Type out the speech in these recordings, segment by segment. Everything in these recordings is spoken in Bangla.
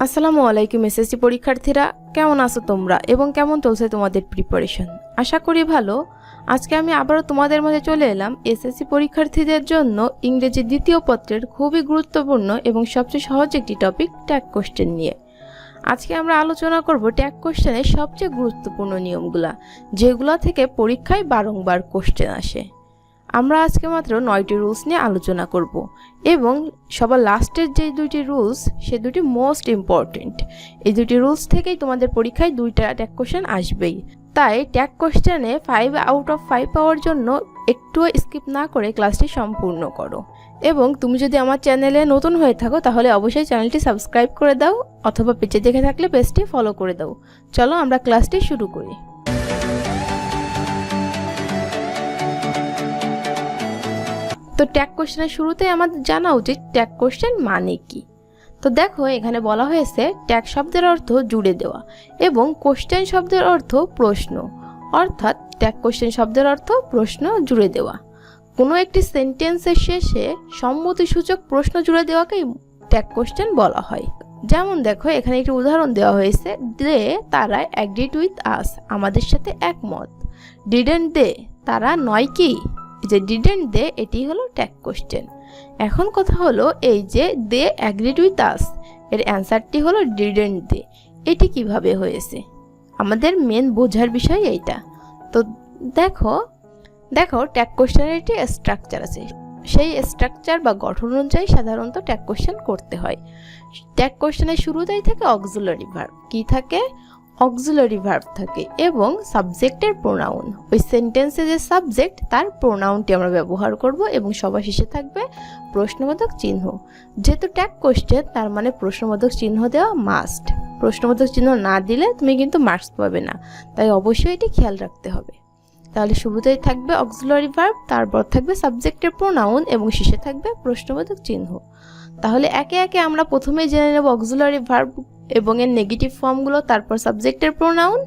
আসসালামু আলাইকুম এসএসসি পরীক্ষার্থীরা, কেমন আছো তোমরা এবং কেমন চলছে তোমাদের প্রিপারেশন? আশা করি ভালো। আজকে আমি আবারও তোমাদের মাঝে চলে এলাম এসএসসি পরীক্ষার্থীদের জন্য ইংরেজি দ্বিতীয় পত্রের খুবই গুরুত্বপূর্ণ এবং সবচেয়ে সহজ একটি টপিক ট্যাগ কোশ্চেন নিয়ে। আজকে আমরা আলোচনা করব ট্যাগ কোশ্চেনের সবচেয়ে গুরুত্বপূর্ণ নিয়মগুলা, যেগুলো থেকে পরীক্ষায় বারংবার কোশ্চেন আসে। আমরা আজকে মাত্র 9টি রুলস নিয়ে আলোচনা করব এবং সবার লাস্টের যে দুইটি রুলস সে দুটি মোস্ট ইম্পর্টেন্ট। এই দুটি রুলস থেকেই তোমাদের পরীক্ষায় দুইটা ট্যাগ কোশ্চেন আসবেই। তাই ট্যাগ কোশ্চেনে 5 আউট অফ 5 পাওয়ার জন্য একটুও স্কিপ না করে ক্লাসটি সম্পূর্ণ করো। এবং তুমি যদি আমার চ্যানেলে নতুন হয়ে থাকো তাহলে অবশ্যই চ্যানেলটি সাবস্ক্রাইব করে দাও, অথবা পেজে দেখে থাকলে পেজটি ফলো করে দাও। চলো আমরা ক্লাসটি শুরু করি। তো ট্যাগ কোশ্চেনের শুরুতেই আমাদের জানা উচিত ট্যাগ কোশ্চেন মানে কি। তো দেখো, এখানে বলা হয়েছে ট্যাগ শব্দের অর্থ জুড়ে দেওয়া এবং কোশ্চেন শব্দের অর্থ প্রশ্ন, অর্থাৎ ট্যাগ কোশ্চেন শব্দের অর্থ প্রশ্ন জুড়ে দেওয়া। কোনো একটি সেন্টেন্সের শেষে সম্মতিসূচক প্রশ্ন জুড়ে দেওয়াকেই ট্যাগ কোশ্চেন বলা হয়। যেমন দেখো, এখানে একটি উদাহরণ দেওয়া হয়েছে, দে তারা অ্যাগ্রিড উইথ আস, আমাদের সাথে একমত। ডিডেন্ট দে, তারা নয় কি। যে ডিডেন্ট দে এটি হলো ট্যাগ কোশ্চেন। এখন কথা হলো, এই যে দে অ্যাগ্রিড উইথ আস এর অ্যান্সারটি হলো ডিডেন্ট দে। এটি কিভাবে হয়েছে আমাদের মেন বোঝার বিষয় এইটা। তো দেখো ট্যাগ কোশ্চেনের একটি স্ট্রাকচার আছে, সেই স্ট্রাকচার বা গঠন অনুযায়ী সাধারণত ট্যাগ কোশ্চেন করতে হয়। ট্যাগ কোশ্চেনের শুরুতেই থাকে অক্সিলারি ভার্ব। কি থাকে? অক্সিলারি ভার্ব থাকে এবং সাবজেক্টের প্রোনাউন। ওই সেন্টেন্সে যে সাবজেক্ট তার প্রোনাউনটি আমরা ব্যবহার করব এবং সবার শেষে থাকবে প্রশ্নবোধক চিহ্ন। যেহেতু ট্যাগ কোশ্চেন, তার মানে প্রশ্নবোধক চিহ্ন দেওয়া মাস্ট। প্রশ্নবোধক চিহ্ন না দিলে তুমি কিন্তু মার্কস পাবে না, তাই অবশ্যই এটি খেয়াল রাখতে হবে। তাহলে শুরুতেই থাকবে অক্সিলারি ভার্ব, তারপর থাকবে সাবজেক্টের প্রোনাউন এবং শেষে থাকবে প্রশ্নবোধক চিহ্ন। তাহলে একে একে আমরা প্রথমেই জেনে নেব অক্সিলারি ভার্ব এবং এর নেগেটিভ ফর্মগুলো, তারপর সাবজেক্টের প্রোনাউন,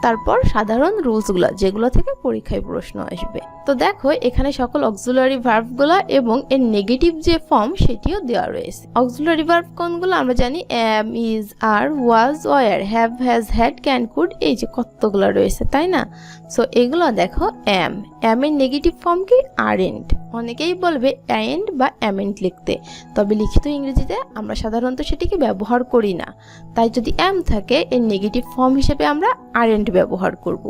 তারপর সাধারণ রুলসগুলো যেগুলো থেকে পরীক্ষায় প্রশ্ন আসবে। তো দেখো, এখানে সকল অক্সিলারি ভার্বগুলো এবং এর নেগেটিভ যে ফর্ম সেটিও দেওয়া রয়েছে। অক্সিলারি ভার্ব কোনগুলো আমরা জানি, am, is, are, was, were, have, has, had, can, could, এই যে কতগুলো রয়েছে, তাই না? সো এগুলো দেখো, এম এর নেগেটিভ ফর্ম কি? আরেন্ট। অনেকেই বলবে অ্যান্ড বা অ্যামেন্ট লিখতে, তবে লিখিত ইংরেজিতে আমরা সাধারণত সেটিকে ব্যবহার করি না। তাই যদি এম থাকে, এর নেগেটিভ ফর্ম হিসেবে আমরা আরেন্ট ব্যবহার করব।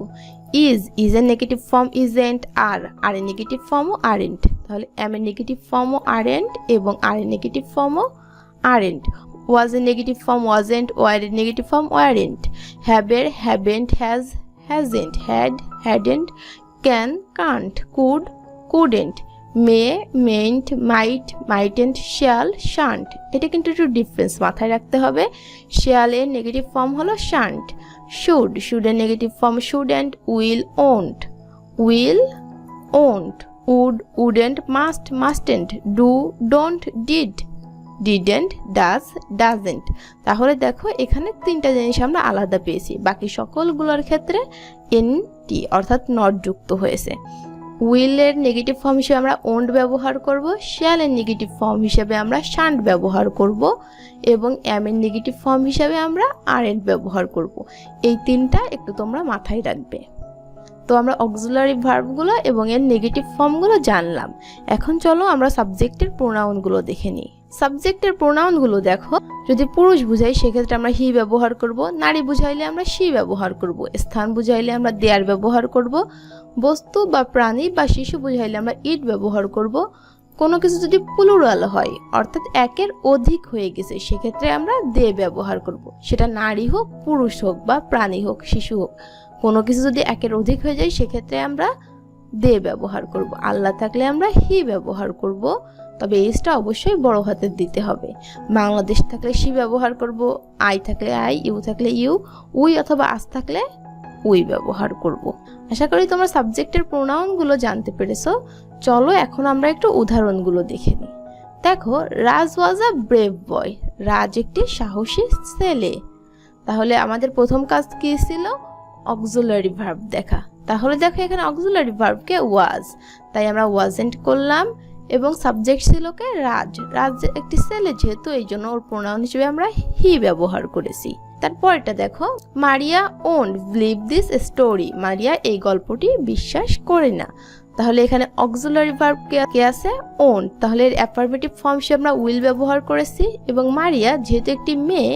ইজ এর নেগেটিভ ফর্ম ইজেন্ট, আর এর নেগেটিভ ফর্মও আরেন্ট। তাহলে এম এর নেগেটিভ ফর্মও আরেন্ট এবং আর এর নেগেটিভ ফর্মও আরেন্ট। ওয়াজ এর নেগেটিভ ফর্ম ওয়াজেন্ট, ওয়ার এর নেগেটিভ ফর্ম ওয়ারেন্ট। হ্যাভ এর haven't, has, hasn't, had, hadn't, can, can't, could, couldn't, may, mayn't, might, mightn't, shall, shan't. এটা কিন্তু একটু ডিফারেন্স মাথায় রাখতে হবে। শ্যালের নেগেটিভ ফর্ম হলো শান্ট। শুডের negative form shouldn't, will, won't, will, won't, would, wouldn't, must, মাস্টেন্ট, do, don't, did, didn't, does, doesn't. তাহলে দেখো, এখানে তিনটা জিনিস আমরা আলাদা পেয়েছি, বাকি সকলগুলোর ক্ষেত্রে এনটি অর্থাৎ নট যুক্ত হয়েছে। উইলের নেগেটিভ ফর্ম হিসেবে আমরা ওন্ট ব্যবহার করব, শ্যালের নেগেটিভ ফর্ম হিসেবে আমরা শান্ট ব্যবহার করব এবং এমের নেগেটিভ ফর্ম হিসেবে আমরা আরেন্ট ব্যবহার করব। এই তিনটা একটু তোমরা মাথায় রাখবে। তো আমরা অক্সিলারি ভার্বগুলো এবং এর নেগেটিভ ফর্মগুলো জানলাম। এখন চলো আমরা সাবজেক্টের প্রোনাউনগুলো দেখে নিই। সাবজেক্টের প্রোনাউনগুলো দেখো, যদি পুরুষ বুঝাই সেক্ষেত্রে আমরা হি ব্যবহার করব, নারী বুঝাইলে আমরা শি ব্যবহার করব, স্থান বুঝাইলে আমরা দেয়ার ব্যবহার করব, বস্তু বা প্রাণী বা শিশু বুঝাইলে আমরা ইট ব্যবহার করব। কোনো কিছু যদি প্লুরাল হয় অর্থাৎ একের অধিক হয়ে গেছে সেক্ষেত্রে আমরা দে ব্যবহার করব, সেটা নারী হোক, পুরুষ হোক বা প্রাণী হোক, শিশু হোক। কোনো কিছু যদি একের অধিক হয়ে যায় সেক্ষেত্রে আমরা দে ব্যবহার করব। আল্লাহ থাকলে আমরা হি ব্যবহার করব, তবে এইসটা অবশ্যই বড় হাতের দিতে হবে। বাংলাদেশ থাকলে সি ব্যবহার করব, আই থাকলে আই, ইউ থাকলে ইউ, উই অথবা আস থাকলে উই ব্যবহার করব। আশা করি তোমরা সাবজেক্টের প্রোনাউনগুলো জানতে পেরেছো। চলো এখন আমরা একটু উদাহরণগুলো দেখে নিই। দেখো, রাজ ওয়াজ আ ব্রেভ বয়, রাজ একটি সাহসী ছেলে। তাহলে আমাদের প্রথম কাজ কি ছিল? অক্সিলারি ভার্ব দেখা। তাহলে দেখো, এখানে অক্সিলারি ভার্বকে ওয়াজ, তাই আমরা ওয়াজেন্ট করলাম এবং সাবজেক্ট ছিল কে রাজ। রাজ একটি ছেলে যেহেতু এই জন্য ওর প্রোনাউন হিসেবে আমরা হি ব্যবহার করেছি। তারপরটা দেখো, মারিয়া ওন্ট বিলিভ দিস স্টোরি। মারিয়া এই গল্পটি বিশ্বাস করে না। তাহলে এখানে অক্সিলারি ভার্ব কে আছে? ওন্ট। তাহলে এর অ্যাফার্মেটিভ ফর্ম হিসেবে আমরা উইল ব্যবহার করেছি। এবং মারিয়া যেহেতু একটি মেয়ে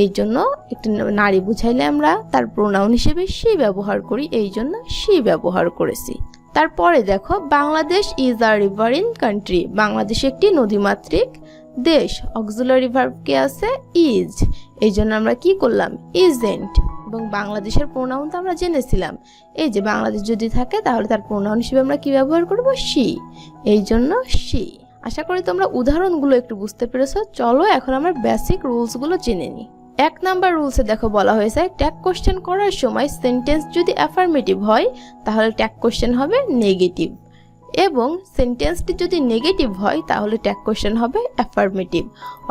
এই জন্য একটি নারী বুঝাইলে আমরা তার প্রোনাউন হিসেবে শি ব্যবহার করি, এই জন্য শি ব্যবহার করেছি। তারপরে দেখো, Bangladesh is a রিভারিন country. Bangladesh একটি নদীমাতৃক দেশ। অক্সিলারি ভার্ব কে আছে? ইজ। এই জন্য আমরা কি করলাম? ইজেন্ট। এবং বাংলাদেশের প্রোনাউন তো আমরা জেনেছিলাম, এই যে বাংলাদেশ যদি থাকে তাহলে তার প্রোনাউন হিসেবে আমরা কি ব্যবহার করব? শি। এই জন্য শি। আশা করি তোমরা উদাহরণগুলো একটু বুঝতে পেরেছো। চলো এখন আমরা বেসিক রুলসগুলো জেনে নিই। 1 নাম্বার রুলসে দেখো বলা হয়েছে ট্যাগ কোশ্চেন করার সময় সেন্টেন্স যদি অ্যাফার্মেটিভ হয় তাহলে ট্যাগ কোশ্চেন হবে নেগেটিভ, এবং সেন্টেন্সটি যদি নেগেটিভ হয় তাহলে ট্যাগ কোশ্চেন হবে অ্যাফার্মেটিভ।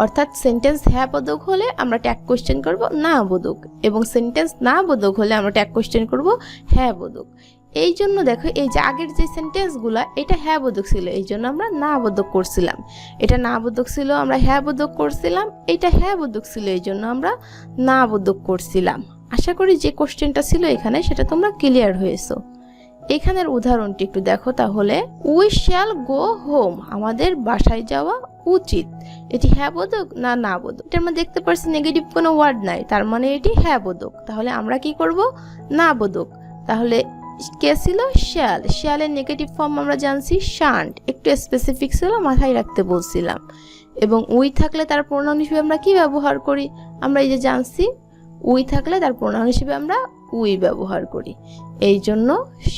অর্থাৎ সেন্টেন্স হ্যাঁ বোধক হলে আমরা ট্যাগ কোশ্চেন করব না বোধক, এবং সেন্টেন্স না বোধক হলে আমরা ট্যাগ কোশ্চেন করব হ্যাঁ বোধক। এই জন্য দেখো, এই যে আগের যে সেন্টেন্সগুলো এটা হ্যাঁ বোধক ছিল, এই জন্য আমরা না বোধক করছিলাম। এটা না বোধক ছিল, আমরা হ্যাঁ বোধক করছিলাম। এটা হ্যাঁ বোধক ছিল, এই জন্য আমরা না বোধক করছিলাম। আশা করি যে কোশ্চেনটা ছিল এখানে সেটা তোমরা ক্লিয়ার হয়েছো। এখানের উদাহরণটি একটু দেখো তাহলে। We shall go home. আমাদের বাসায় যাওয়া উচিত। এটি হ্যাঁ বোধক না না বোধক? এটা আমরা দেখতে পাচ্ছি নেগেটিভ কোনো ওয়ার্ড নাই, তার মানে এটি হ্যাঁ বোধক। তাহলে আমরা কি করব? না বোধক। তাহলে কে ছিল? শ্যাল। শ্যালের নেগেটিভ ফর্ম আমরা জানছি শান্ট। একটু স্পেসিফিক ছিল, মাথায় রাখতে বলছিলাম। এবং উই থাকলে তার প্রোনাউন হিসেবে আমরা কি ব্যবহার করি? আমরা এই যে জানছি, উই থাকলে তার প্রোনাউন হিসেবে আমরা উই ব্যবহার করি, এই জন্য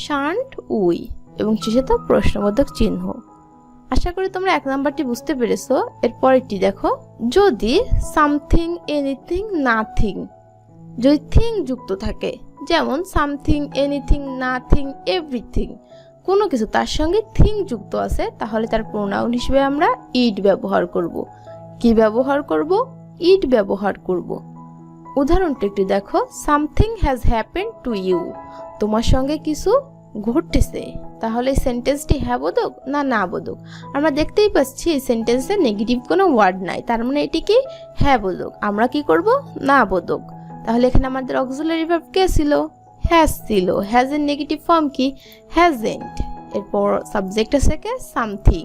শান্ট উই, এবং শেষে তো প্রশ্নবোধক চিহ্ন। আশা করি তোমরা 1 নাম্বারটি বুঝতে পেরেছো। এরপরেরটি দেখো, যদি সামথিং, এনিথিং, নাথিং, যদি থিং যুক্ত থাকে, যেমন সামথিং, এনিথিং, নাথিং, এভরিথিং, কোনো কিছু তার সঙ্গে থিং যুক্ত আছে, তাহলে তার প্রোনাউন হিসেবে আমরা ইট ব্যবহার করব। কি ব্যবহার করব? ইট ব্যবহার করব। উদাহরণটা একটু দেখো, something has happened to you. তোমার সঙ্গে কিছু ঘটেছে। তাহলে সেন্টেন্সটি হ্যাঁ বোধক না না বোধক? আমরা দেখতেই পাচ্ছি এই সেন্টেন্সে নেগেটিভ কোনো ওয়ার্ড নাই, তার মানে এটি কি? হ্যাঁ বোধক। আমরা কি করব? না বোধক। তাহলে এখানে আমাদের অক্সিলারি ভার্ব কে ছিল? হ্যাজ ছিল। হ্যাজ এর নেগেটিভ ফর্ম কি? হ্যাজেন্ট। এরপর সাবজেক্ট আছে কে? সামথিং।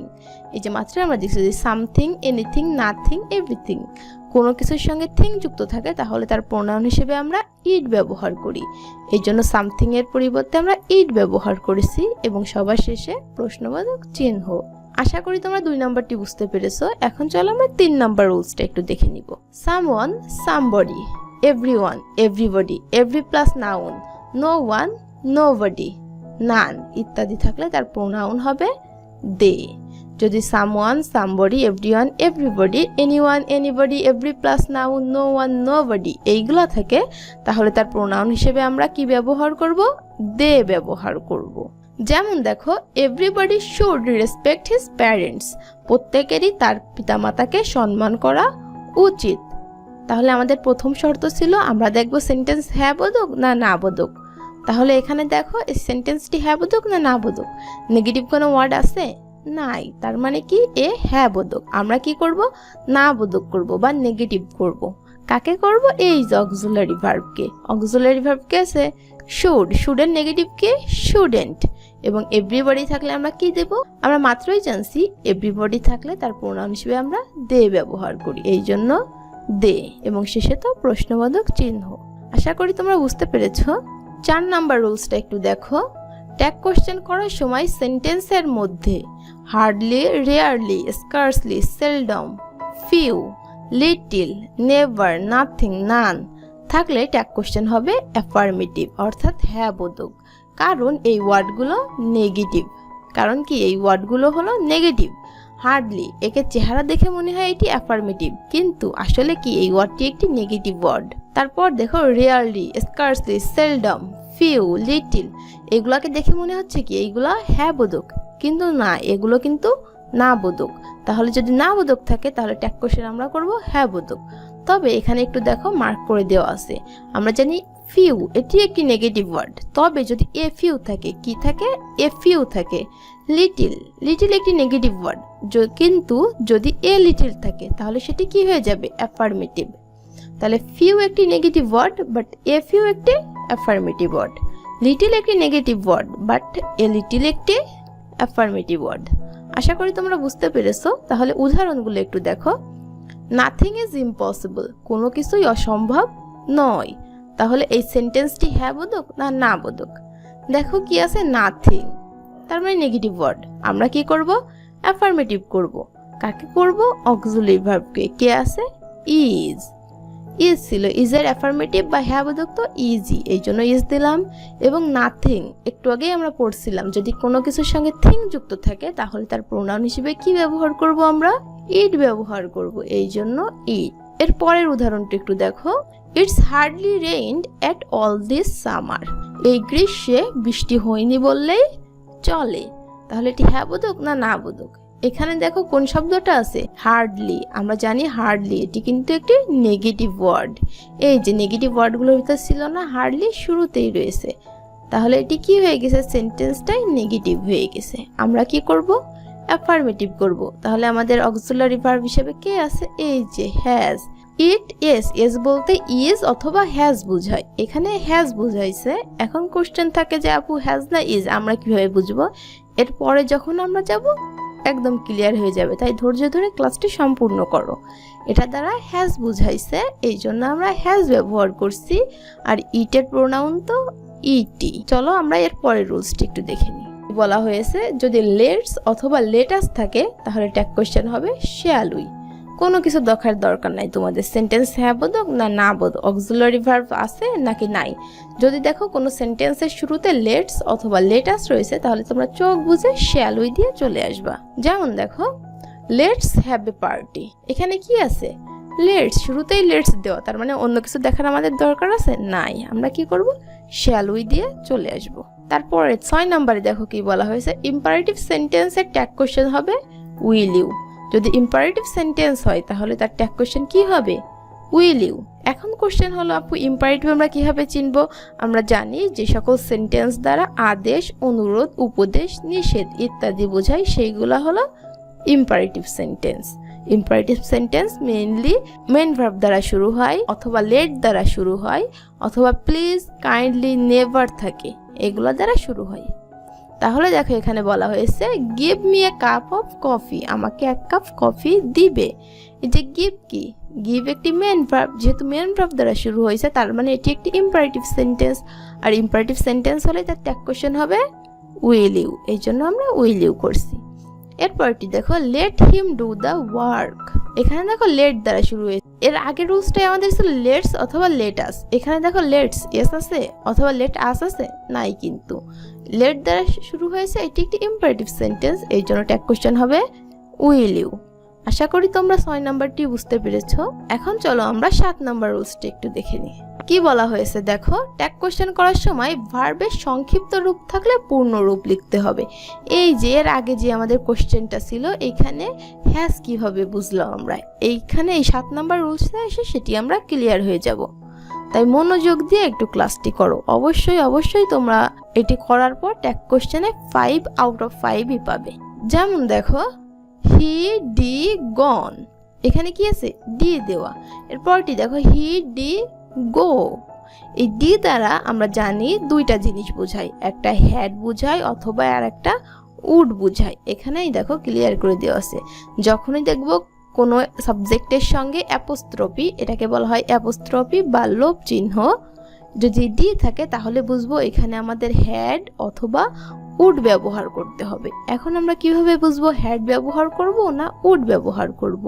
এই যে মাত্র আমরা দেখছি যে সামথিং, এনিথিং, নাথিং, এভরিথিং, কোনো কিছুর সঙ্গে থিং যুক্ত থাকে তাহলে তার প্রোনাউন হিসেবে আমরা ইট ব্যবহার করি। এই জন্য সামথিং এর পরিবর্তে আমরা ইট ব্যবহার করেছি, এবং সবার শেষে প্রশ্নবোধক চিহ্ন। আশা করি তোমরা 2 নাম্বারটি বুঝতে পেরেছো। এখন চলো আমরা 3 নাম্বার রুলসটা একটু দেখে নিব। Someone, somebody, everyone, everybody, every plus noun, no one, nobody, none ইত্যাদি থাকলে তার প্রোনাউন হবে দে। যদি someone, somebody, everyone, everybody, anyone, anybody, every plus noun, no one, nobody এইগুলা থাকে তাহলে তার প্রোনাউন হিসেবে আমরা কি ব্যবহার করব? দে ব্যবহার করব। যেমন দেখো, everybody should respect his parents. প্রত্যেকেরই তার পিতামাতাকে সম্মান করা উচিত। তাহলে আমাদের প্রথম শর্ত ছিল আমরা দেখব সেন্টেন্স হ্যাঁ বোধক না না বোধক। তাহলে এখানে দেখো এই সেন্টেন্সটি হ্যাঁ বোধক না না বোধক? নেগেটিভ কোনো ওয়ার্ড আছে? নাই, তার মানে কি? এ হ্যাঁ বোধক। আমরা কি করব? না বোধক করব বা নেগেটিভ করব। কাকে করব? এই যে অক্সিলারি ভার্বকে। অক্সিলারি ভার্ব কে আছে? শুড। শুডের নেগেটিভ কে? শুডেন্ট। এবং এভরিবডি থাকলে আমরা কি দেব? আমরা মাত্রই জানছি এভরিবডি থাকলে তার প্রোনাউন হিসেবে আমরা দে ব্যবহার করি, এই জন্য দে, এবং শেষে তো প্রশ্নবোধক চিহ্ন। আশা করি তোমরা বুঝতে পেরেছো। 4 নাম্বার রুলসটা একটু দেখো। ট্যাগ কোশ্চেন করার সময় সেন্টেন্সের মধ্যে hardly, rarely, scarcely, seldom, few, little, never, nothing, none থাকলে ট্যাগ কোশ্চেন হবে অ্যাফার্মেটিভ, অর্থাৎ হ্যাঁ বোধক। কারণ এই ওয়ার্ডগুলো নেগেটিভ। কারণ কি? এই ওয়ার্ডগুলো হলো নেগেটিভ। হার্ডলি, একে চেহারা দেখে মনে হয় এটি অ্যাফার্মেটিভ, কিন্তু আসলে কি এই ওয়ার্ডটি একটি নেগেটিভ ওয়ার্ড। তারপর দেখো, rarely, scarcely, seldom, few, little এগুলাকে দেখে মনে হচ্ছে কি এইগুলা হ্যাঁ বোধক, কিন্তু না, এগুলো কিন্তু না বোধক। তাহলে যদি না বোধক থাকে তাহলে ট্যাগ কোশ্চেন আমরা করব হ্যাঁ বোধক। তবে এখানে একটু দেখো মার্ক করে দেওয়া আছে। আমরা জানি ফিউ এটি একটি নেগেটিভ ওয়ার্ড, তবে যদি এ ফিউ থাকে, কি থাকে? এ ফিউ থাকে। লিটিল, লিটিল একটি নেগেটিভ ওয়ার্ড, কিন্তু যদি এ লিটল থাকে তাহলে সেটি কি হয়ে যাবে? অ্যাফার্মেটিভ। তাহলে ফিউ একটি negative word, but a few একটি অ্যাফার্মেটিভ ওয়ার্ড। লিটল একটি negative word, but a little একটি অ্যাফার্মেটিভ ওয়ার্ড। আশা করি তোমরা বুঝতে পেরেছো। তাহলে উদাহরণগুলো একটু দেখো। নাথিং ইজ ইম্পসিবল, কোনো কিছুই অসম্ভব নয়। তাহলে এই সেন্টেন্সটি হ্যাঁ বোধক না না বোধক? দেখো কি আছে, নাথিং, তার মানে নেগেটিভ ওয়ার্ড। আমরা কি করব? অ্যাফার্মেটিভ করব। কাকে করব? অক্সিলারি ভার্বকে। কে আছে? ইজ। ইজ ছিল, ইজের অ্যাফার্মেটিভ বা হ্যাঁ বোধক তো ইজি, এই জন্য ইজ দিলাম। এবং নাথিং, একটু আগেই আমরা পড়ছিলাম যদি কোনো কিছুর সঙ্গে থিং যুক্ত থাকে তাহলে তার প্রোনাউন হিসেবে কি ব্যবহার করব? আমরা ইট ব্যবহার করব, এই জন্য ইট। এর পরের উদাহরণটা একটু দেখো। It's hardly rained at all this summer, এই গ্রীষ্মে বৃষ্টি হয়নি বললেই চলে। তাহলে এটি হ্যাঁ বোধক না না বোধক? এখানে দেখো কোন শব্দটা আছে? হার্ডলি। আমরা জানি হার্ডলি এটি কিন্তু একটি নেগেটিভ ওয়ার্ড। এই যে নেগেটিভ ওয়ার্ডগুলোর ভিতর ছিল না, হার্ডলি শুরুতেই রয়েছে। তাহলে এটি কি হয়ে গেছে? সেন্টেন্সটাই নেগেটিভ হয়ে গেছে। আমরা কি করব? অ্যাফার্মেটিভ করব। তাহলে আমাদের অক্সিলারি ভার্ব হিসেবে কে আছে? এই যে হ্যাজ। ইট এস, এস বলতে ইজ অথবা হ্যাজ বুঝায়, এখানে হ্যাজ বুঝাইছে। এখন কোশ্চেন থাকে যে আপু হ্যাজ না ইজ আমরা কিভাবে বুঝবো? এরপরে যখন আমরা যাব একদম ক্লিয়ার হয়ে যাবে, তাই ধৈর্য ধরে ক্লাসটি সম্পূর্ণ করো। এটা দ্বারা হ্যাজ বুঝাইছে, এই জন্য আমরা হ্যাজ ব্যবহার করছি। আর ইটের প্রোনাউন তো ইটি। চলো আমরা এর পরের রুলসটি একটু দেখে নিই। বলা হয়েছে যদি লেটস অথবা লেটাস থাকে তাহলে ট্যাগ কোশ্চেন হবে শ্যাল উই। কোনো কিছু দেখার দরকার নাই তোমাদের, সেন্টেন্স হ্যাঁ বোধক না না বোধক, অক্সিলারি ভার্ব আছে নাকি নাই। যদি দেখো কোনো সেন্টেন্সের শুরুতে লেটস অথবা লেটাস রয়েছে তাহলে তোমরা চোখ বুঝে শ্যাল উই দিয়ে চলে আসবা। যেমন দেখো লেটস হ্যাভ এ পার্টি, এখানে কি আছে? লেটস, শুরুতেই লেটস দেওয়া, তার মানে অন্য কিছু দেখার আমাদের দরকার আছে নাই। আমরা কি করব? শ্যাল উই দিয়ে চলে আসব। তারপরে 6 নম্বরে দেখো কি বলা হয়েছে, ইম্পারেটিভ সেন্টেন্সের ট্যাগ কোশ্চেন হবে উইল ইউ। যদি ইম্পারেটিভ সেন্টেন্স হয় তাহলে তার ট্যাগ কোশ্চেন কি হবে? Will you. এখন কোশ্চেন হলো আপু ইম্পারেটিভ আমরা কিভাবে চিনব? আমরা জানি যে সকল সেন্টেন্স দ্বারা আদেশ, অনুরোধ, উপদেশ, নিষেধ ইত্যাদি বোঝায় সেইগুলা হলো imperative sentence. Imperative sentence mainly main verb দ্বারা শুরু হয় অথবা লেট দ্বারা শুরু হয় অথবা প্লিজ, কাইন্ডলি, নেভার থাকে, এগুলা দ্বারা শুরু হয়। তাহলে দেখো এখানে বলা হয়েছে give me a cup of coffee, আমাকে এক কাপ কফি দিবে। এই যে গিভ কি? গিভ একটি মেন ভার্ব, যেহেতু মেন ভার্ব দ্বারা শুরু হয়েছে তার মানে এটি একটি ইম্পারেটিভ সেন্টেন্স। আর ইম্পারেটিভ সেন্টেন্স হলে তার ট্যাগ কোশ্চেন হবে উইল ইউ, এই জন্য আমরা উইল ইউ করছি। এরপরটি দেখো let him do the work, এখানে দেখো লেট দ্বারা শুরু হয়েছে। এর আগের রুলসটাই আমাদের ছিল লেটস অথবা লেট আস। এখানে দেখো লেটস এস আছে অথবা লেট আস আছে নাই, কিন্তু লেট দ্বারা শুরু হয়েছে, এটি একটি ইম্পারেটিভ সেন্টেন্স, এই জন্য ট্যাগ কোশ্চেন হবে উইল ইউ। আশা করি তোমরা 6 নাম্বারটি বুঝতে পেরেছো। এখন চলো আমরা 7 নাম্বার রুলসটি একটু দেখে নিই। কি বলা হয়েছে দেখো, ট্যাগ কোশ্চেন করার সময় ভার্বের সংক্ষিপ্ত রূপ থাকলে পূর্ণ রূপ লিখতে হবে। এই যে এর আগে যে আমাদের কোশ্চেনটা ছিল এইখানে হ্যাজ কিভাবে বুঝলাম আমরা, এইখানে এই 7 নাম্বার রুলসে এসে সেটি আমরা ক্লিয়ার হয়ে যাব। তাই মনোযোগ দিয়ে একটু ক্লাসটি করো। অবশ্যই তোমরা এটি করার পর ট্যাগ কোশ্চেনে 5 আউট অফ 5ই পাবে। যেমন দেখো হি ডি গন, এখানে কি আছে? ডি দেওয়া। এরপরটি দেখো হি ডি গো, এই ডি দ্বারা আমরা জানি দুইটা জিনিস বোঝায়, একটা হ্যাড বোঝায় অথবা আর একটা উড বোঝায়। এখানেই দেখো ক্লিয়ার করে দেওয়া আছে। যখনই দেখব কোনো সাবজেক্টের সঙ্গে অ্যাপোস্ট্রফি, এটাকে বলা হয় অ্যাপোস্ট্রফি বা লোপ চিহ্ন, যদি ডি থাকে তাহলে বুঝবো এখানে আমাদের হ্যাড অথবা উড ব্যবহার করতে হবে। এখন আমরা কিভাবে বুঝবো হ্যাড ব্যবহার করব না উড ব্যবহার করব?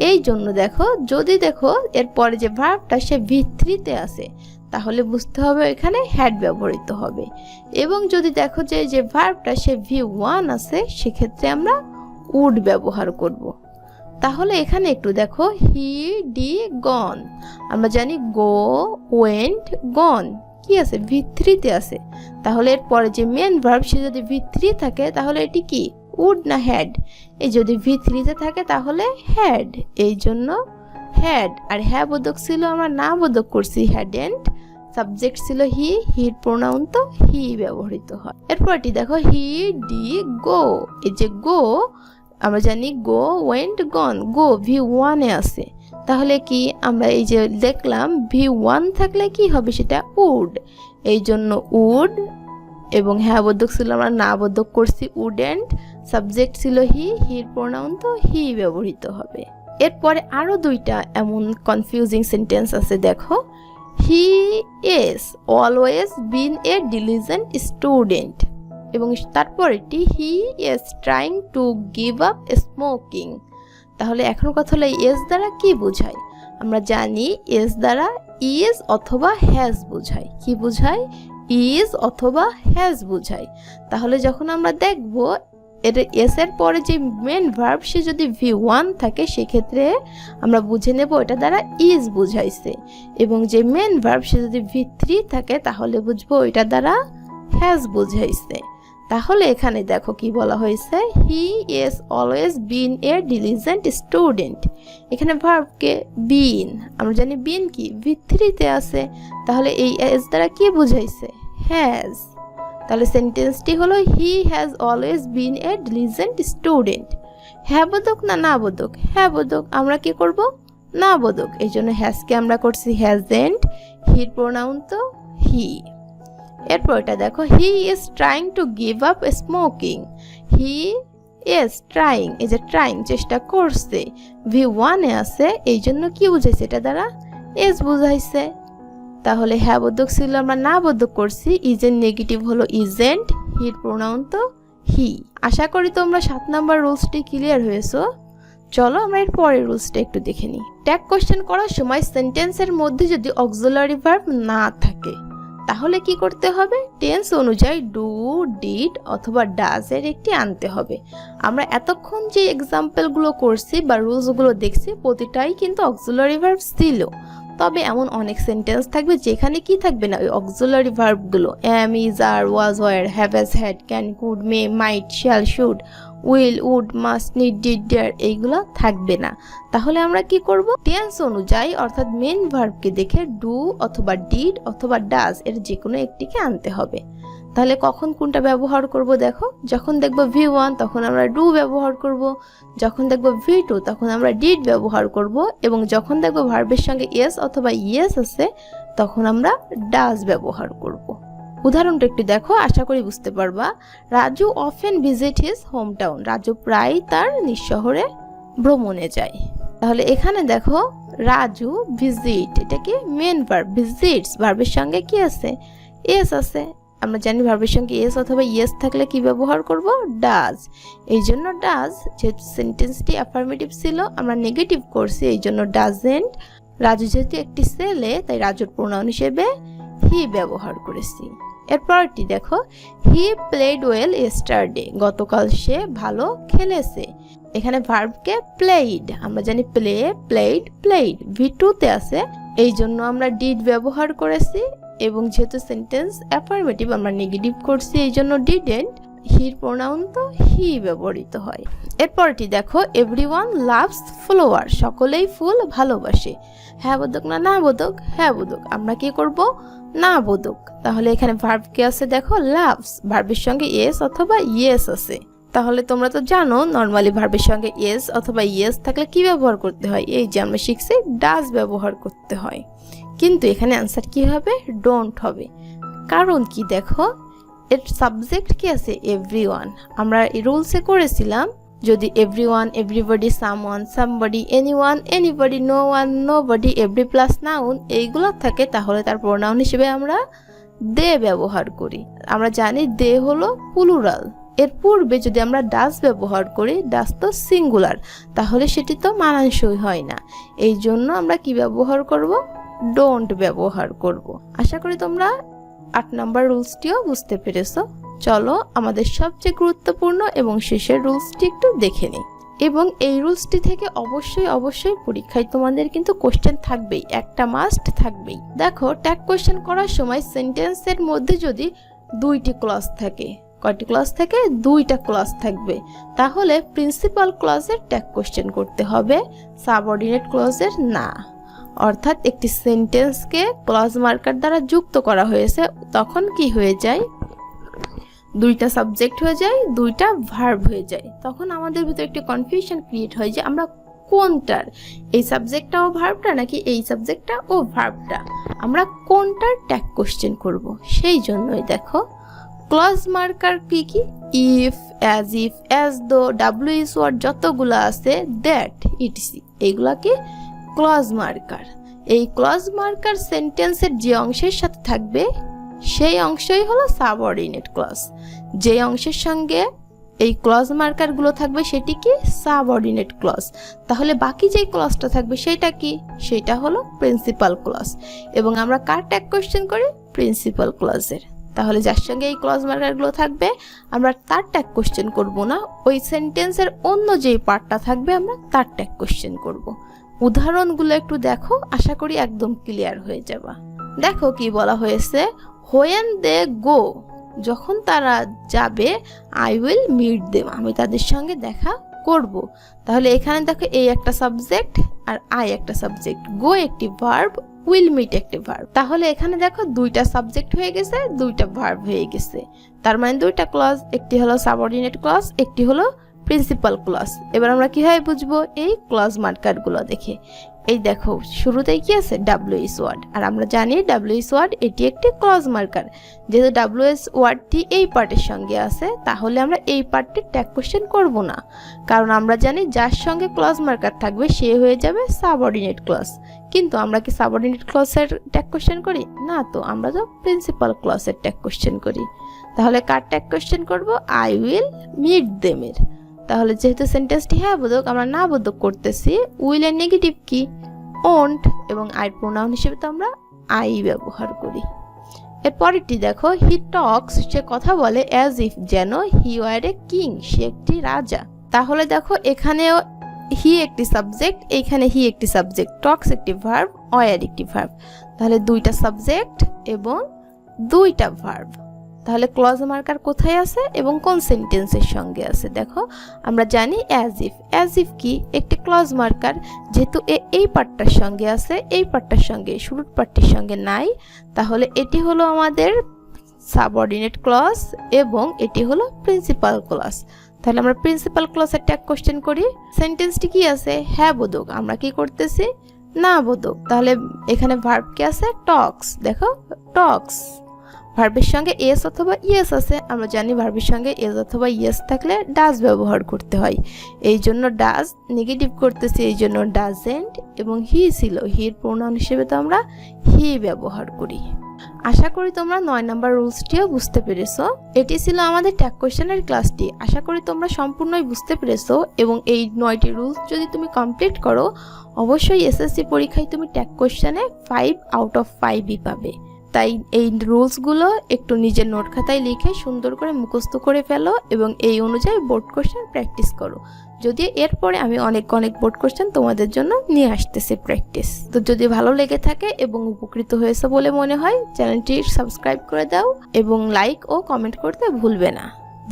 এই জন্য দেখো যদি দেখো এরপরে যে ভার্বটা সে V3-তে আছে তাহলে বুঝতে হবে এখানে হ্যাড ব্যবহৃত হবে। এবং যদি দেখো যে ভার্বটা সে V1 আছে সেক্ষেত্রে আমরা উড ব্যবহার করব। তাহলে এখানে একটু দেখো হি ডি গন, আমরা জানি গো, ওয়েন্ট, গন কি আছে? V3-তে আছে। তাহলে এরপরে যে মেন ভার্ব সে যদি V3 থাকে তাহলে এটি কি? উড না হ্যাড? এই যদি V3-তে থাকে তাহলে হ্যাড, এই জন্য হ্যাড। আর হ্যাঁ বোধক ছিল, আমরা না বোধক করছি হ্যাডেন্ট। সাবজেক্ট ছিল হি, হির প্রোনাউন তো হি ব্যবহৃত হয়। এরপরটি দেখো হি ডি গো, এই যে গো আমরা জানি গো, ওয়েন্ট, গন। গো V1 এ আছে, তাহলে কি আমরা এই যে দেখলাম V1 থাকলে কি হবে, সেটা উড। এই জন্য উড, এবং হ্যাঁ বোধক ছিল আমরা না বোধক করছি উডেন্ট, সাবজেক্ট ছিল হি, হির প্রোনাউন তো হি ব্যবহৃত হবে। এরপরে আরো দুইটা এমন কনফিউজিং সেন্টেন্স আছে, দেখো। He is always been a diligent student, এবং তারপরেটি he is trying to give up smoking. তাহলে এখন কথা হলো এস দ্বারা কি বোঝায়? আমরা জানি এস দ্বারা ইজ অথবা হ্যাজ বোঝায়। কি বোঝায়? ইজ অথবা হ্যাজ বোঝায়। তাহলে যখন আমরা দেখব এর এস এর পরে যে মেন ভার্ব সে যদি V1 থাকে, সেক্ষেত্রে আমরা বুঝে নেব এটা দ্বারা ইজ বুঝাইছে, এবং যে মেন ভার্ব সে যদি V3 থাকে তাহলে বুঝবো এটা দ্বারা হ্যাজ বুঝাইছে। তাহলে এখানে দেখো কি বলা হয়েছে, হি is always been a diligent student. এখানে ভার্বকে বিন, আমরা জানি বিন কি V3 তে আছে, তাহলে এই এস দ্বারা কি বুঝাইছে? হ্যাজ। তাহলে সেন্টেন্সটি হলো he has always been a diligent student. হ্যাঁ বোধক না না বোধক? হ্যাঁ বোধক। আমরা কি করব? না বোধক। এই জন্য হ্যাজকে আমরা করছি হ্যাজেন্ট, হির প্রোনাউন তো হি। এরপর এটা দেখো, he is trying to give up smoking. He is trying, এই যে ট্রাইং চেষ্টা করছে, V1 এ আছে, এই জন্য কি বুঝাইছে এটা দ্বারা? এস বুঝাইছে। তাহলে হ্যাঁ বোধক ছিল আমরা না বোধক করছি, ইজের নেগেটিভ হলো ইজেন্ট, হির প্রোনাউন তো হি। আশা করি তোমরা 7 নাম্বার রুলসটি ক্লিয়ার হয়েছো। চলো আমরা এর পরের রুলসটা একটু দেখে নিই। ট্যাগ কোশ্চেন করার সময় সেন্টেন্সের মধ্যে যদি অক্সিলারি ভার্ব না থাকে তাহলে কি করতে হবে? টেন্স অনুযায়ী ডু, ডিড অথবা ডাজ এর একটি আনতে হবে। আমরা এতক্ষণ যে এক্সাম্পলগুলো করছি বা রুলসগুলো দেখছি প্রতিটাই কিন্তু অক্সিলারি ভার্ব ছিল, তবে এমন অনেক সেন্টেন্স থাকবে যেখানে কি থাকবে না, ওই অক্সিলারি ভার্বগুলো am, is, are, was, were, have, has, had, can, could, may, might, shall, should, will, would, must, need, did, dare এইগুলো থাকবে না। তাহলে আমরা কি করব? টেন্স অনুযায়ী অর্থাৎ মেন ভার্বকে দেখে ডু অথবা ডিড অথবা ডাজ এর যে কোনো একটিকে আনতে হবে। তাহলে কখন কোনটা ব্যবহার করব দেখো, যখন দেখব V1 তখন আমরা ডু ব্যবহার করব, যখন দেখব V2 তখন আমরা ডিড ব্যবহার করব, এবং যখন দেখব ভার্বের সঙ্গে এস অথবা ইয়েস আছে তখন আমরা ডাজ ব্যবহার করব। উদাহরণটা একটু দেখো, আশা করি বুঝতে পারবা। Raju often visit his home town. Raju প্রায় তার নিজ শহরে ভ্রমণে যায়। তাহলে এখানে দেখো রাজু ভিজিট, এটা কি মেন ভার্ব, ভিজিটস ভার্বের সঙ্গে কি আছে? এস আছে। আমরা জানি ভার্বের সঙ্গে এস অথবা ইয়েস থাকলে কি ব্যবহার করব? ডাজ। এই জন্য ডাজ, যেহেতু সেন্টেন্সটি অ্যাফার্মেটিভ ছিল আমরা নেগেটিভ করছি, এই জন্য ডাজেন্ট। রাজু যেহেতু একটি ছেলে তাই রাজুর প্রোনাউন হিসেবে হি ব্যবহার করেছি। এরপরটি দেখো, হি প্লেড ওয়েল ইয়েস্টারডে। গতকাল সে ভালো খেলেছে। এখানে ভার্বকে প্লেইড, আমরা জানি প্লে, প্লেইড, প্লেইড V2 তে আছে, এই জন্য আমরা ডিড ব্যবহার করেছি, এবং যেহেতু সেন্টেন্স অ্যাফার্মেটিভ আমরা নেগেটিভ করছি, এই জন্য ডিডেন্ট, হির প্রোনাউন তো হি ব্যবহৃত হয়। এরপরটি দেখো, এভরিওয়ান লাভস ফ্লাওয়ার। সকলেই ফুল ভালোবাসে। হ্যাঁ বোধক না না বোধক? হ্যাঁ বোধক। আমরা কি করব? না বোধক। তাহলে এখানে ভার্ব কি আছে দেখো, লাভস, ভার্বের সঙ্গে এস অথবা ইয়েস আছে। তাহলে তোমরা তো জানো নরমালি ভার্বের সঙ্গে এস অথবা ইয়েস থাকলে কি ব্যবহার করতে হয়? এই যে আমরা শিখছি ডাজ ব্যবহার করতে হয়, কিন্তু এখানে আনসার কি হবে? ডোন্ট হবে। কারণ কি দেখো, এর সাবজেক্ট কি আছে? এভরিওয়ান। আমরা এই রুলসে করেছিলাম যদি everyone, everybody, someone, somebody, anyone, anybody, no one, nobody, every plus noun এইগুলো থাকে তাহলে তার প্রোনাউন হিসেবে আমরা দে ব্যবহার করি। আমরা জানি দে হলো প্লুরাল। এর পূর্বে যদি আমরা ডাজ ব্যবহার করি, ডাজ তো সিঙ্গুলার, তাহলে সেটি তো মানানসই হয় না। এই জন্য আমরা কি ব্যবহার করব? ডোন্ট ব্যবহার করব। আশা করি তোমরা 8 নাম্বার রুলসটিও বুঝতে পেরেছো। চলো আমাদের সবচেয়ে গুরুত্বপূর্ণ এবং শেষের রুলসটি একটু দেখে নিই। এবং এই রুলসটি থেকে অবশ্যই পরীক্ষায় তোমাদের কিন্তু কোশ্চেন থাকবেই, একটা মাস্ট থাকবেই। দেখো, ট্যাগ কোশ্চেন করার সময় সেন্টেন্সের মধ্যে যদি 2টি ক্লজ থাকে, কয়টি ক্লজ থাকে? 2টা ক্লজ থাকবে, তাহলে প্রিন্সিপাল ক্লজের ট্যাগ কোশ্চেন করতে হবে, সাবঅর্ডিনেট ক্লজের না। অর্থাৎ একটি সেন্টেন্সকে ক্লজ মার্কার দ্বারা যুক্ত করা হয়েছে, তখন কি হয়ে যায়? দুইটা সাবজেক্ট হয়ে যায়, দুইটা ভার্ব হয়ে যায়, তখন আমাদের ভিতরে একটি কনফিউশন ক্রিয়েট হয় যে আমরা কোনটার, এই সাবজেক্টটা ও ভার্বটা নাকি এই সাবজেক্টটা ও ভার্বটা, আমরা কোনটার ট্যাগ কোশ্চেন করব। সেই জন্যই দেখো ক্লজ মার্কার কি কি, if, as though, WS word যতগুলো আছে, দ্যাট, ইটিসি, এইগুলাকে ক্লজ মার্কার। এই ক্লজ মার্কার সেন্টেন্সের যে অংশের সাথে থাকবে সেই অংশই হলো সাবঅর্ডিনেট ক্লজ। যে অংশের সঙ্গে এই ক্লজ মার্কারগুলো থাকবে সেটি কি, সাবঅর্ডিনেট ক্লজ। তাহলে বাকি যে ক্লজটা থাকবে সেটা কি, সেটা হলো প্রিন্সিপাল ক্লজ। এবং আমরা কার ট্যাগ কোশ্চেন করি, প্রিন্সিপাল ক্লজের। তাহলে যার সঙ্গে এই ক্লজ মার্কারগুলো থাকবে আমরা তার ট্যাগ কোশ্চেন করব না, ওই সেন্টেন্সের অন্য যেই পার্টটা থাকবে আমরা তার ট্যাগ কোশ্চেন করব। উদাহরণগুলো একটু দেখো, আশা করি একদম ক্লিয়ার হয়ে যাবে। দেখো কি বলা হয়েছে, হোয়েন দে গো, যখন তারা যাবে, আই উইল মিট দেম, আমি তাদের সঙ্গে দেখা করব। তাহলে এখানে দেখো এই একটা সাবজেক্ট আর আই একটা সাবজেক্ট, গো একটি ভার্ব, উইল মিট একটি ভার্ব। তাহলে এখানে দেখো দুইটা সাবজেক্ট হয়ে গেছে, দুইটা ভার্ব হয়ে গেছে, তার মানে দুইটা ক্লজ, একটি হলো সাবঅর্ডিনেট ক্লজ, একটি হলো প্রিন্সিপাল ক্লজ। এবার আমরা কিভাবে বুঝবো, এই ক্লজ মার্কারগুলো দেখে। এই দেখো শুরুতেই কি আছে, ডাব্লিউএস ওয়ার্ড, আর আমরা জানি ডাব্লিউএস ওয়ার্ড এটি একটি ক্লজ মার্কার। যেহেতু ডাব্লিউএস ওয়ার্ডটি এই পার্টের সঙ্গে আছে, তাহলে আমরা এই পার্টটির ট্যাগ কোশ্চেন করব না, কারণ আমরা জানি যার সঙ্গে ক্লজ মার্কার থাকবে সে হয়ে যাবে সাবঅর্ডিনেট ক্লজ। কিন্তু আমরা কি সাবঅর্ডিনেট ক্লজের ট্যাগ কোশ্চেন করি না, তো আমরা তো প্রিন্সিপাল ক্লজের ট্যাগ কোশ্চেন করি। তাহলে কার ট্যাগ কোশ্চেন করব, আই উইল মিট দেমের। তাহলে যেহেতু সেন্টেন্সটি হ্যাঁ বোধক, আমরা না বোধক করতেছি, উইলের নেগেটিভ কি, ওন্ট, এবং আই প্রোনাউন হিসেবে তো আমরা আই ব্যবহার করি। এরপরেরটি দেখো, হি টক্স, সে কথা বলে, অ্যাজ ইফ, যেন, হি ওয়ার এ কিং, সে একটি রাজা। তাহলে দেখো এখানেও হি একটি সাবজেক্ট, এইখানে হি একটি সাবজেক্ট, টক্স একটি ভার্ব, ওয়ার একটি ভার্ব। তাহলে দুইটা সাবজেক্ট এবং দুইটা ভার্ব। তাহলে ক্লজ মার্কার কোথায় আছে এবং কোন সেন্টেন্সের সঙ্গে আছে, দেখো আমরা জানি অ্যাজ ইফ কি একটি ক্লজ মার্কার, যেহেতু এই পার্টটার সঙ্গে আছে, এই পার্টটার সঙ্গে, শুরুর পার্টটির সঙ্গে নাই, তাহলে এটি হলো আমাদের সাবঅর্ডিনেট ক্লজ এবং এটি হলো প্রিন্সিপাল ক্লজ। তাহলে আমরা প্রিন্সিপাল ক্লজের ট্যাগ কোশ্চেন করি। সেন্টেন্সটি কি আছে, হ্যাঁ বোধক, আমরা কি করতেছি, না বোধক। তাহলে এখানে ভার্ব কি আছে, টক্স, দেখো টক্স, ভার্বের সঙ্গে এস অথবা ইয়েস আছে, আমরা জানি ভার্বের সঙ্গে এস অথবা ইয়েস থাকলে ডাজ ব্যবহার করতে হয়, এই জন্য ডাজ নেগেটিভ করতেছি, এই জন্য ডাজেন্ট, এবং হি ছিল, হির প্রোনাউন হিসেবে তো আমরা হি ব্যবহার করি। আশা করি তোমরা 9 নাম্বার রুলসটিও বুঝতে পেরেছো। এটি ছিল আমাদের ট্যাগ কোশ্চেনের ক্লাসটি। আশা করি তোমরা সম্পূর্ণই বুঝতে পেরেছো, এবং এই 9টি রুলস যদি তুমি কমপ্লিট করো, অবশ্যই এসএসসি পরীক্ষায় তুমি ট্যাগ কোশ্চেনে 5 আউট অফ 5ই পাবে। তাই এই রুলসগুলো একটু নিজের নোট খাতায় লিখে সুন্দর করে মুখস্থ করে ফেলো এবং এই অনুযায়ী বোর্ড কোশ্চেন প্র্যাকটিস করো। যদিও এরপরে আমি অনেক বোর্ড কোশ্চেন তোমাদের জন্য নিয়ে আসতেছি প্র্যাকটিস। তো যদি ভালো লেগে থাকে এবং উপকৃত হয়েছে বলে মনে হয়, চ্যানেলটি সাবস্ক্রাইব করে দাও এবং লাইক ও কমেন্ট করতে ভুলবে না।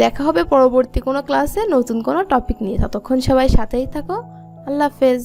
দেখা হবে পরবর্তী কোনো ক্লাসে নতুন কোনো টপিক নিয়ে। ততক্ষণ সবাই সাথেই থাকো। আল্লাহ হাফেজ।